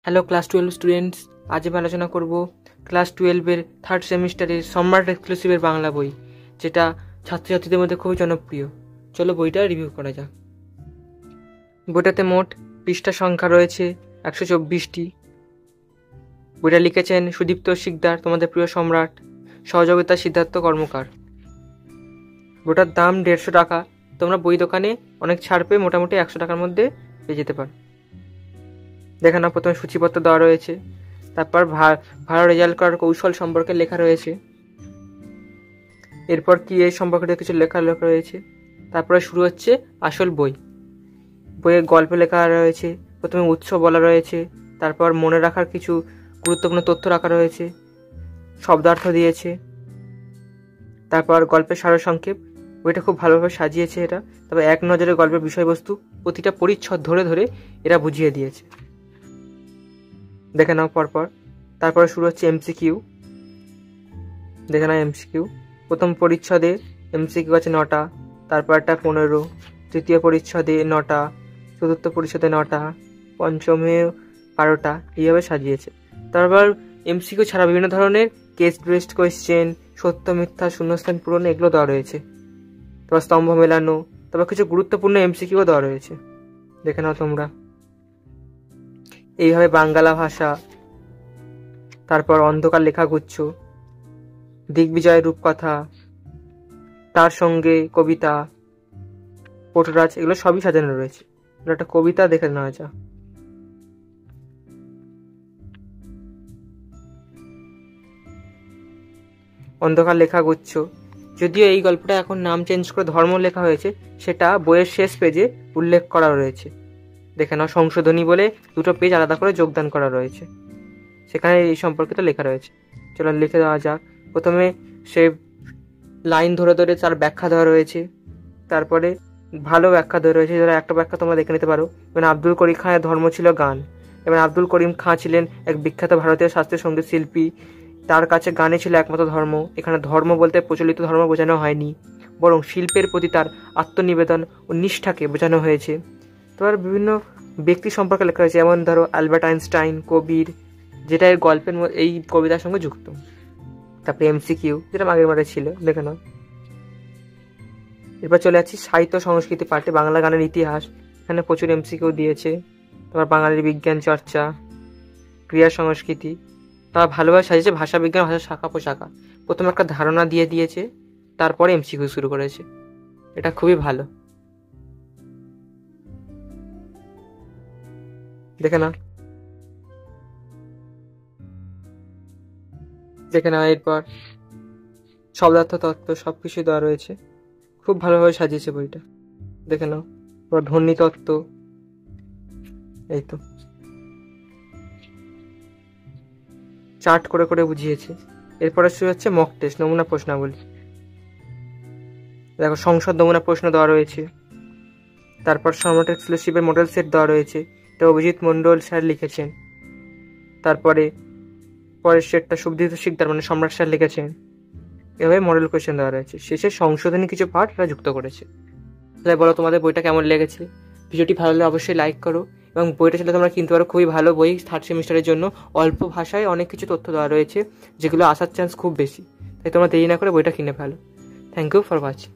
Hello class 12 students, আজ আমি আলোচনা করব ক্লাস 12-এর থার্ড সেমিস্টারের সম্রাট এক্সক্লুসিভের বাংলা বই, যেটা ছাত্রছাত্রীদের মধ্যে খুবই জনপ্রিয়। চলো বইটা রিভিউ করা যাক। বইটাতে মোট পৃষ্ঠা সংখ্যা রয়েছে 124টি। বইটা লিখেছেন সুদীপ্ত শিকদার, তোমাদের প্রিয় সম্রাট, সহযোগিতা সিদ্ধার্থ কর্মকার। বইটার দাম 150 টাকা। তোমরা বই দোকানে অনেক ছাড় পেয়ে মোটামুটি 100 টাকার মধ্যে পেয়ে যেতে পারো। দেখে না, প্রথমে সূচিপত্র দেওয়া রয়েছে, তারপর ভালো রেজাল্ট করার কৌশল সম্পর্কে লেখা রয়েছে, এরপর কি এই সম্পর্কে কিছু লেখা রয়েছে, তারপরে শুরু হচ্ছে আসল বই। বইয়ের গল্প লেখা রয়েছে, প্রথমে উৎস বলা রয়েছে, তারপর মনে রাখার কিছু গুরুত্বপূর্ণ তথ্য রাখা রয়েছে, শব্দার্থ দিয়েছে, তারপর গল্পের সারসংক্ষেপ। বইটা খুব ভালোভাবে সাজিয়েছে এটা। তবে এক নজরে গল্পের বিষয়বস্তু প্রতিটা পরিচ্ছদ ধরে ধরে এরা বুঝিয়ে দিয়েছে। দেখে নাও পরপর। তারপরে শুরু হচ্ছে এমসিকিউ। দেখে নাও এমসিকিউ। প্রথম পরিচ্ছদে এমসিকিউ আছে 9টা, তারপর একটা 15, তৃতীয় পরিচ্ছদে 9টা, চতুর্থ পরিচ্ছদে 9টা, পঞ্চমে 12টা, এইভাবে সাজিয়েছে। তারপর এমসিকিউ ছাড়া বিভিন্ন ধরনের কেস বেসড কোয়েশ্চেন, সত্য মিথ্যা, শূন্যস্থান পূরণ, এগুলো দেওয়া রয়েছে। তারপর স্তম্ভ মেলানো, তারপর কিছু গুরুত্বপূর্ণ এমসিকিউ দেওয়া রয়েছে। দেখে নাও তোমরা। এইভাবে বাঙ্গালা ভাষা, তারপর অন্ধকার লেখাগুচ্ছ, দিগ্বিজয় রূপকথা, তার সঙ্গে কবিতা, পটুরাজ, এগুলো সবই সাজানো রয়েছে। একটা কবিতা দেখে নেওয়া যা। অন্ধকার লেখাগুচ্ছ, যদিও এই গল্পটা এখন নাম চেঞ্জ করে ধর্ম লেখা হয়েছে, সেটা বইয়ের শেষ পেজে উল্লেখ করা রয়েছে। দেখে নাও, সংশোধনী বলে 2টো পেজ আলাদা করে যোগদান করা রয়েছে, সেখানে এই সম্পর্কিত লেখা রয়েছে। চলো লিখে দেওয়া যাক। প্রথমে সে লাইন ধরে ধরে তার ব্যাখ্যা দেওয়া রয়েছে, তারপরে ভালো ব্যাখ্যা দেওয়া রয়েছে। ধরো একটা ব্যাখ্যা তোমরা দেখে নিতে পারো। মানে আব্দুল করিম খানের ধর্ম ছিল গান। এবার আব্দুল করিম খাঁ ছিলেন এক বিখ্যাত ভারতীয় শাস্ত্রীয় সঙ্গীত শিল্পী, তার কাছে গানে ছিল একমাত্র ধর্ম। এখানে ধর্ম বলতে প্রচলিত ধর্ম বোঝানো হয়নি, বরং শিল্পের প্রতি তার আত্মনিবেদন ও নিষ্ঠাকে বোঝানো হয়েছে। তোমার বিভিন্ন ব্যক্তি সম্পর্কে লেখা হয়েছে, যেমন ধরো আলবার্ট আইনস্টাইন, কবির, যেটা এই গল্পের এই কবিতার সঙ্গে যুক্ত। তারপরে এমসিকিউ, যেটা আগের বারে ছিল, দেখে নাও। এরপর চলে যাচ্ছি সাহিত্য সংস্কৃতি পাঠে, বাংলা গানের ইতিহাস। এখানে প্রচুর এমসিকিউ দিয়েছে। তারপর বাঙালির বিজ্ঞান চর্চা, ক্রিয়া সংস্কৃতি। তারপর ভালোভাবে সাজিয়েছে ভাষা বিজ্ঞান, ভাষা শাখা পোশাখা। প্রথমে একটা ধারণা দিয়ে দিয়েছে, তারপরে এমসিকিউ শুরু করেছে। এটা খুবই ভালো। দেখে না, দেখে নাও। এরপর শব্দার্থ তত্ত্ব সবকিছু দেওয়া রয়েছে, খুব ভালোভাবে সাজিয়েছে বইটা। দেখে নাও। এবার ধ্বনি তত্ত্ব, এই তো চার্ট করে করে বুঝিয়েছে। এরপরে শুরু হচ্ছে মক টেস্ট, নমুনা প্রশ্নাবলী। দেখো, সংসদ নমুনা প্রশ্ন দেওয়া রয়েছে, তারপর সম্রাট এক্সক্লুসিভের মডেল সেট দেওয়া রয়েছে, এটা অভিজিৎ মণ্ডল স্যার লিখেছেন। তারপরে পরের সেটটা সুদীপ্ত শিকদার মানে সম্রাট স্যার লিখেছেন। এভাবে মডেল কোয়েশ্চেন দেওয়া রয়েছে। শেষে সংশোধনী কিছু পার্ট এরা যুক্ত করেছে। তাহলে বলো তোমাদের বইটা কেমন লেগেছে। ভিডিওটি ভালো লাগলে অবশ্যই লাইক করো, এবং বইটা ছেলে তোমরা কিনতে পারো। খুবই ভালো বই, থার্ড সেমিস্টারের জন্য। অল্প ভাষায় অনেক কিছু তথ্য দেওয়া রয়েছে, যেগুলো আসার চান্স খুব বেশি। তাই তোমরা দেরি না করে বইটা কিনে ফেলো। Thank you for watching.